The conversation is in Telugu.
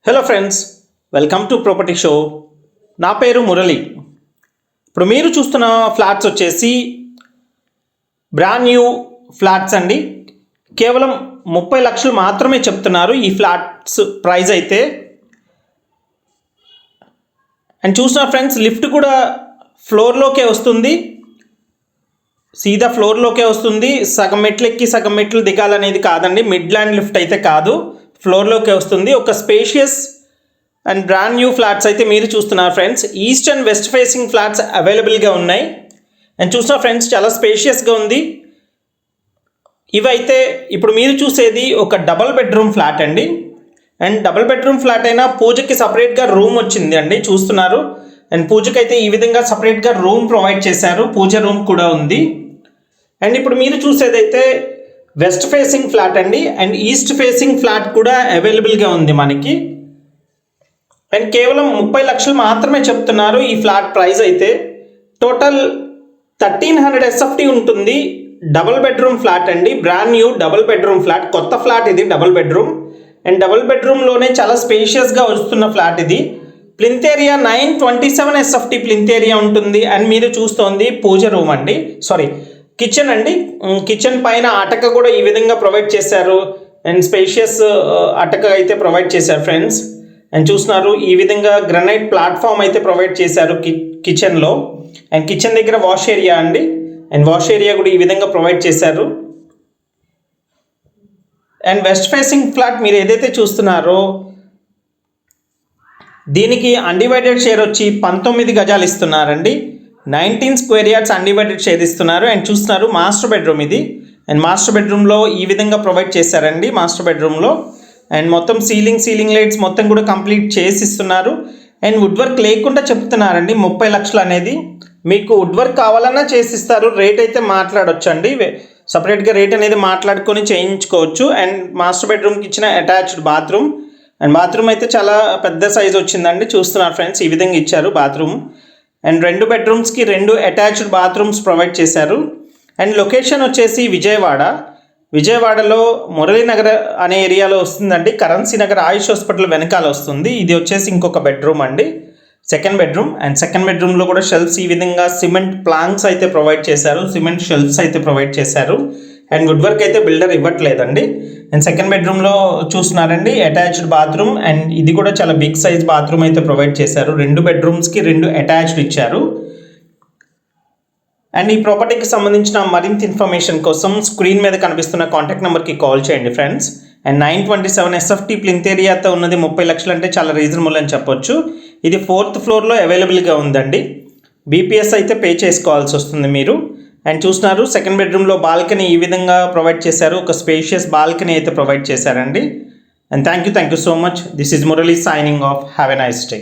Hello friends, welcome to property show. నా పేరు మురళి. ఇప్పుడు మీరు చూస్తున్న ఫ్లాట్స్ వచ్చేసి బ్రాండ్ న్యూ ఫ్లాట్స్ అండి. కేవలం 30 లక్షలు మాత్రమే చెప్తున్నారు ఈ ఫ్లాట్స్ ప్రైస్ అయితే. అండ్ చూసిన ఫ్రెండ్స్, లిఫ్ట్ కూడా ఫ్లోర్లోకే వస్తుంది, సీదా ఫ్లోర్లోకే వస్తుంది. సగం మెట్లు ఎక్కి సగం మెట్లు దిగాలనేది కాదండి, మిడ్ ల్యాండ్ లిఫ్ట్ అయితే కాదు, ఫ్లోర్లోకే వస్తుంది. ఒక spacious and brand new flats అయితే మీరు చూస్తున్నారు friends. East and west facing flats అవైలబుల్గా ఉన్నాయి. అండ్ చూసిన ఫ్రెండ్స్, చాలా స్పేషియస్గా ఉంది. ఇవైతే ఇప్పుడు మీరు చూసేది ఒక డబల్ బెడ్రూమ్ ఫ్లాట్ అండి. అండ్ డబుల్ బెడ్రూమ్ ఫ్లాట్ అయినా పూజకి సపరేట్గా రూమ్ వచ్చింది అండి, చూస్తున్నారు. అండ్ పూజకి అయితే ఈ విధంగా సపరేట్గా రూమ్ ప్రొవైడ్ చేశారు, పూజ రూమ్ కూడా ఉంది. అండ్ ఇప్పుడు మీరు చూసేదైతే వెస్ట్ ఫేసింగ్ ఫ్లాట్ అండి. అండ్ ఈస్ట్ ఫేసింగ్ ఫ్లాట్ కూడా అవైలబుల్గా ఉంది మనకి. అండ్ కేవలం 30 లక్షలు మాత్రమే చెప్తున్నారు ఈ ఫ్లాట్ ప్రైస్ అయితే. టోటల్ 1300 SFT ఉంటుంది. డబుల్ బెడ్రూమ్ ఫ్లాట్ అండి, brand new double bedroom flat, కొత్త ఫ్లాట్ ఇది డబుల్ బెడ్రూమ్. అండ్ డబుల్ బెడ్రూమ్లోనే చాలా స్పేషియస్గా వస్తున్న ఫ్లాట్ ఇది. Plinth area 927 SFT plinth area ఉంటుంది. అండ్ మీరు చూస్తోంది పూజ రూమ్ అండి, కిచెన్ అండి. కిచెన్ పైన అటక కూడా ఈ విధంగా ప్రొవైడ్ చేశారు. అండ్ స్పేషియస్ అటక అయితే ప్రొవైడ్ చేశారు ఫ్రెండ్స్. అండ్ చూస్తున్నారు, ఈ విధంగా గ్రనైట్ ప్లాట్ఫామ్ అయితే ప్రొవైడ్ చేశారు కిచెన్లో. అండ్ కిచెన్ దగ్గర వాష్ ఏరియా అండి. అండ్ వాష్ ఏరియా కూడా ఈ విధంగా ప్రొవైడ్ చేశారు. అండ్ వెస్ట్ ఫేసింగ్ ఫ్లాట్ మీరు ఏదైతే చూస్తున్నారో దీనికి అన్డివైడెడ్ షేర్ వచ్చి 19 గజాలు ఇస్తున్నారండి. 19 స్క్వేర్ యార్డ్స్ అన్డివైడెడ్ షేర్ ఇస్తున్నారు. అండ్ చూస్తున్నారు, మాస్టర్ బెడ్రూమ్ ఇది. అండ్ మాస్టర్ బెడ్రూమ్లో ఈ విధంగా ప్రొవైడ్ చేశారండి మాస్టర్ బెడ్రూమ్లో. అండ్ మొత్తం సీలింగ్ లైట్స్ మొత్తం కూడా కంప్లీట్ చేసి ఇస్తున్నారు. అండ్ వుడ్ వర్క్ లేకుండా చెప్తున్నారండి 30 లక్షలు అనేది. మీకు వుడ్ వర్క్ కావాలన్నా చేసిస్తారు, రేట్ అయితే మాట్లాడొచ్చండి, సపరేట్గా రేట్ అనేది మాట్లాడుకొని చేయించుకోవచ్చు. అండ్ మాస్టర్ బెడ్రూమ్కి ఇచ్చిన అటాచ్డ్ బాత్రూమ్. అండ్ బాత్రూమ్ అయితే చాలా పెద్ద సైజ్ వచ్చిందండి, చూస్తున్నారు ఫ్రెండ్స్, ఈ విధంగా ఇచ్చారు bathroom. And 2 బెడ్రూమ్స్కి 2 attached bathrooms provide చేశారు. అండ్ లొకేషన్ వచ్చేసి విజయవాడలో మురళీనగర్ అనే ఏరియాలో వస్తుందండి. కరెన్సీ నగర్ ఆయుష్ హాస్పిటల్ వెనకాల వస్తుంది. ఇది వచ్చేసి ఇంకొక బెడ్రూమ్ అండి, సెకండ్ బెడ్రూమ్. అండ్ సెకండ్ బెడ్రూమ్లో కూడా షెల్ఫ్స్ ఈ విధంగా సిమెంట్ ప్లాంక్స్ అయితే ప్రొవైడ్ చేశారు, సిమెంట్ షెల్ఫ్స్ అయితే ప్రొవైడ్ చేశారు. అండ్ వుడ్ వర్క్ అయితే బిల్డర్ ఇవ్వట్లేదండి. అండ్ సెకండ్ బెడ్రూమ్లో చూస్తున్నారండి అటాచ్డ్ బాత్రూమ్. అండ్ ఇది కూడా చాలా బిగ్ సైజ్ బాత్రూమ్ అయితే ప్రొవైడ్ చేశారు. 2 బెడ్రూమ్స్కి 2 అటాచ్డ్ ఇచ్చారు. అండ్ ఈ ప్రాపర్టీకి సంబంధించిన మరింత ఇన్ఫర్మేషన్ కోసం స్క్రీన్ మీద కనిపిస్తున్న కాంటాక్ట్ నెంబర్కి కాల్ చేయండి ఫ్రెండ్స్. అండ్ 927 SFT ప్లింత్ ఏరియాతో ఉన్నది 30 లక్షలు అంటే చాలా రీజనబుల్ అని చెప్పొచ్చు. ఇది 4th ఫ్లోర్లో అవైలబుల్గా ఉందండి. BPS అయితే పే చేసుకోవాల్సి వస్తుంది మీరు. అండ్ చూస్తున్నారు, సెకండ్ బెడ్రూమ్లో బాల్కనీ ఈ విధంగా ప్రొవైడ్ చేశారు, ఒక స్పేషియస్ బాల్కనీ అయితే ప్రొవైడ్ చేశారండి. And thank you so much. This is Murali signing off. Have a nice day.